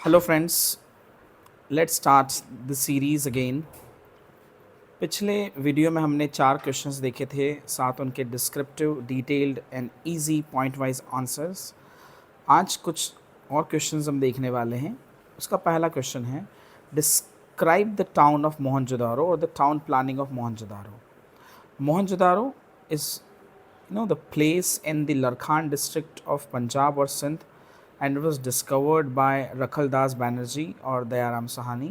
Hello friends, let's start the series again. पिछले video में हमने 4 क्वेश्चंस देखे थे, साथ उनके descriptive, detailed and easy point wise answers. आज कुछ और क्वेश्चंस हम देखने वाले हैं। उसका पहला क्वेश्चन है, describe the town of Mohenjodaro और the town planning of Mohenjodaro. Mohenjodaro is the place in the Larkhan district of Punjab or Sindh, and it was discovered by Rakhal Das Banerjee or Dayaram Sahani.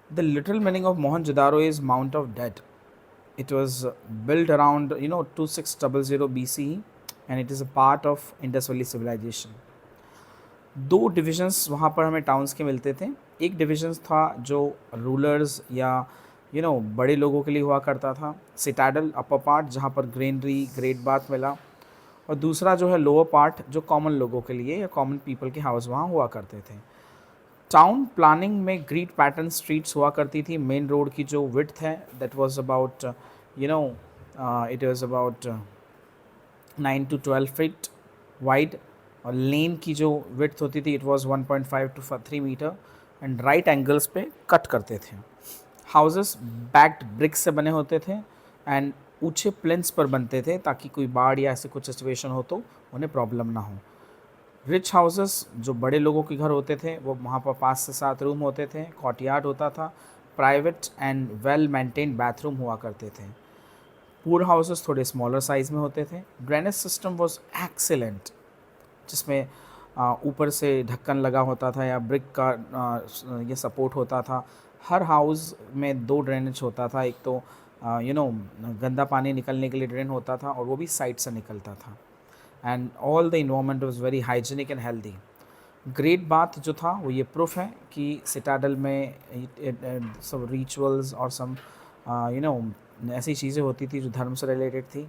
The literal meaning of Mohenjo-daro is Mount of Dead. It was built around 2600 BCE, and it is a part of Indus Valley civilization. दो divisions वहाँ पर हमें towns के मिलते थे। एक divisions था जो रूलर्स या बड़े लोगों के लिए हुआ करता था, सिटाडल अपर पार्ट जहाँ पर ग्रेनरी ग्रेट बाथ मिला, और दूसरा जो है लोअर पार्ट जो कॉमन लोगों के लिए या कॉमन पीपल के हाउस वहाँ हुआ करते थे। टाउन प्लानिंग में ग्रिड पैटर्न स्ट्रीट्स हुआ करती थी। मेन रोड की जो विड्थ है that was about it was about 9 to 12 feet wide, और लेन की जो विड्थ होती थी it was 1.5 to 3 metre, and right angles पे कट करते थे। हाउसेस बैक्ड ब्रिक्स से बने होते थे एंड ऊंचे प्लिंथ्स पर बनते थे ताकि कोई बाढ़ या ऐसे कुछ सिचुएशन हो तो उन्हें प्रॉब्लम ना हो। रिच हाउसेस जो बड़े लोगों के घर होते थे वो वहाँ पर 5 से 7 रूम होते थे, कॉर्टयार्ड होता था, private and well maintained bathroom हुआ करते थे। पूर हाउसेस थोड़े स्मॉलर साइज़ में होते थे। ड्रेनेज सिस्टम वॉज एक्सीलेंट, जिसमें ऊपर से ढक्कन लगा होता था या ब्रिक का ये सपोर्ट होता था। हर हाउस में 2 ड्रेनेज होता था, एक तो गंदा पानी निकलने के लिए ड्रेन होता था और वो भी साइड से निकलता था, and all the environment was very hygienic and healthy. Great bath जो था वो ये प्रूफ है कि सिटाडल में सब रिचुअल्स और सम ऐसी चीज़ें होती थी जो धर्म से रिलेटेड थी।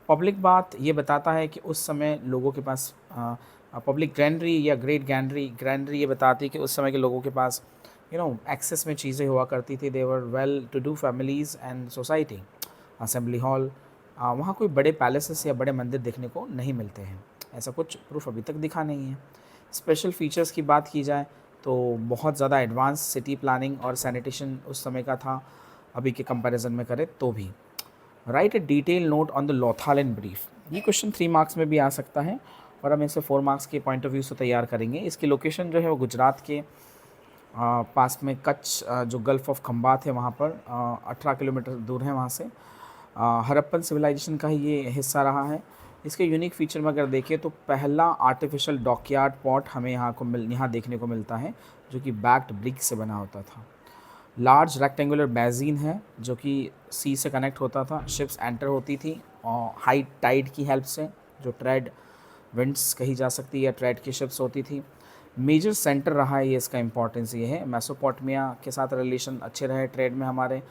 पब्लिक बात ये बताता है कि उस समय लोगों के पास पब्लिक ग्रैंडरी या ग्रेट गैंडरी ग्रैंडरी ये बताती है कि उस समय के लोगों के पास एक्सेस में चीज़ें हुआ करती थी। They were well to do families and society. Assembly hall, वहाँ कोई बड़े पैलेसेस या बड़े मंदिर देखने को नहीं मिलते हैं, ऐसा कुछ प्रूफ अभी तक दिखा नहीं है। स्पेशल फीचर्स की बात की जाए तो बहुत ज़्यादा एडवांस सिटी प्लानिंग और सैनिटेशन उस समय का था, अभी के कंपैरिजन में करें तो भी। Right A detail note on the Lothal in brief. ये क्वेश्चन 3 मार्क्स में भी आ सकता है और हम इसे 4 मार्क्स के पॉइंट ऑफ व्यू से तैयार करेंगे। इसकी लोकेशन जो है वो गुजरात के पास में कच्छ, जो गल्फ़ ऑफ खंबात है वहाँ पर 18 किलोमीटर दूर है वहाँ से। हड़प्पन सिविलाइजेशन का ही ये हिस्सा रहा है। इसके यूनिक फीचर में अगर देखें तो पहला आर्टिफिशियल डॉकयार्ड पॉट हमें यहाँ देखने को मिलता है, जो कि बैक्ड ब्रिक से बना होता था। लार्ज रेक्टेंगुलर बेसिन है जो कि सी से कनेक्ट होता था। शिप्स एंटर होती थी और हाई टाइड की हेल्प से, जो ट्रेड विंड्स कही जा सकती है या ट्रेड की शिप्स होती थी। मेजर सेंटर रहा है ये, इसका इंपॉर्टेंस ये है। मेसोपोटामिया के साथ रिलेशन अच्छे रहे ट्रेड में हमारे।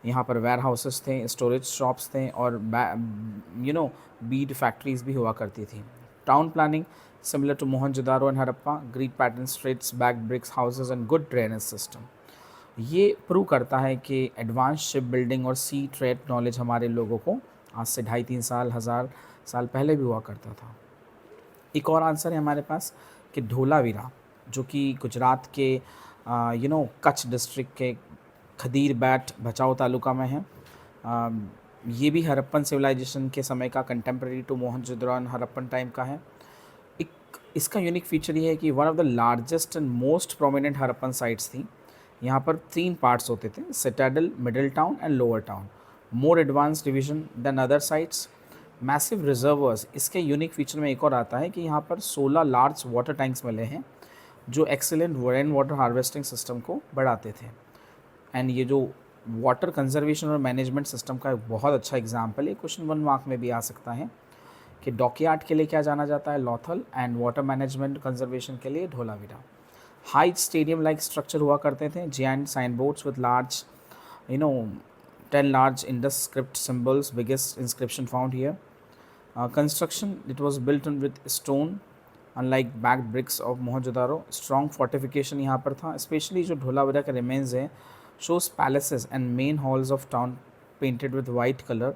यहाँ पर वेयर हाउसेस थे, स्टोरेज शॉप्स थे और बीड फैक्ट्रीज भी हुआ करती थी। Town planning similar to Mohenjodaro and Harappa, grid pattern streets, back bricks houses and good drainage system. ये प्रूव करता है कि एडवांस शिप बिल्डिंग और सी ट्रेड नॉलेज हमारे लोगों को आज से 2.5-3 साल 1000 साल पहले भी हुआ करता था। एक और आंसर है हमारे पास कि धोलावीरा, जो कि गुजरात के कच्छ डिस्ट्रिक्ट के खदीर बैट भचाऊ तालुका में है। ये भी हड़प्पन सिविलाइजेशन के समय का, contemporary to Mohenjodaro and Harappan time का है। एक इसका यूनिक फीचर ये है कि one of the largest and most prominent Harappan sites थी। यहाँ पर 3 पार्ट्स होते थे, citadel, middle town and lower town. More advance division than other sites. Massive reservoirs, इसके यूनिक फीचर में एक और आता है कि यहाँ पर 16 लार्ज वाटर टैंक्स मिले हैं जो excellent rain water harvesting system को बढ़ाते थे। एंड ये जो वाटर कंजर्वेशन और मैनेजमेंट सिस्टम का एक बहुत अच्छा एग्जाम्पल है, क्वेश्चन 1 मार्क में भी आ सकता है कि डॉकयार्ड के लिए क्या जाना जाता है, Lothal, and water management conservation के लिए Dholavira. High stadium like structure हुआ करते थे, giant sign boards with large 10 large Indus script symbols, biggest inscription found here. Construction, it was built on with stone, unlike backed bricks of Mohenjo-daro. Strong fortification यहाँ पर था, especially जो धोलावीरा के remains है, shows palaces and main halls of town painted with white color.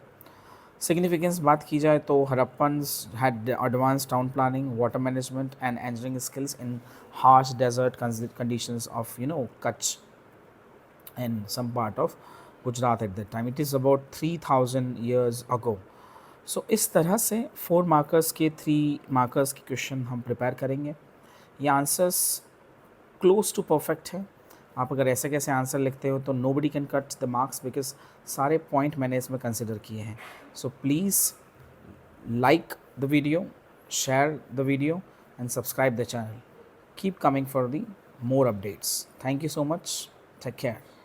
Significance बात की जाए तो Harappans had advanced town planning, water management and engineering skills in harsh desert conditions of Kutch and some part of Gujarat at that time. It is about 3000 years ago. सो इस तरह से 4 markers के 3 markers के question हम prepare करेंगे. ये answers close to perfect है. आप अगर ऐसे कैसे आंसर लिखते हो तो nobody can cut the marks because सारे पॉइंट मैंने इसमें कंसिडर किए हैं. So please like the video, share the video and subscribe the channel. Keep coming for the more updates. Thank you so much. Take care.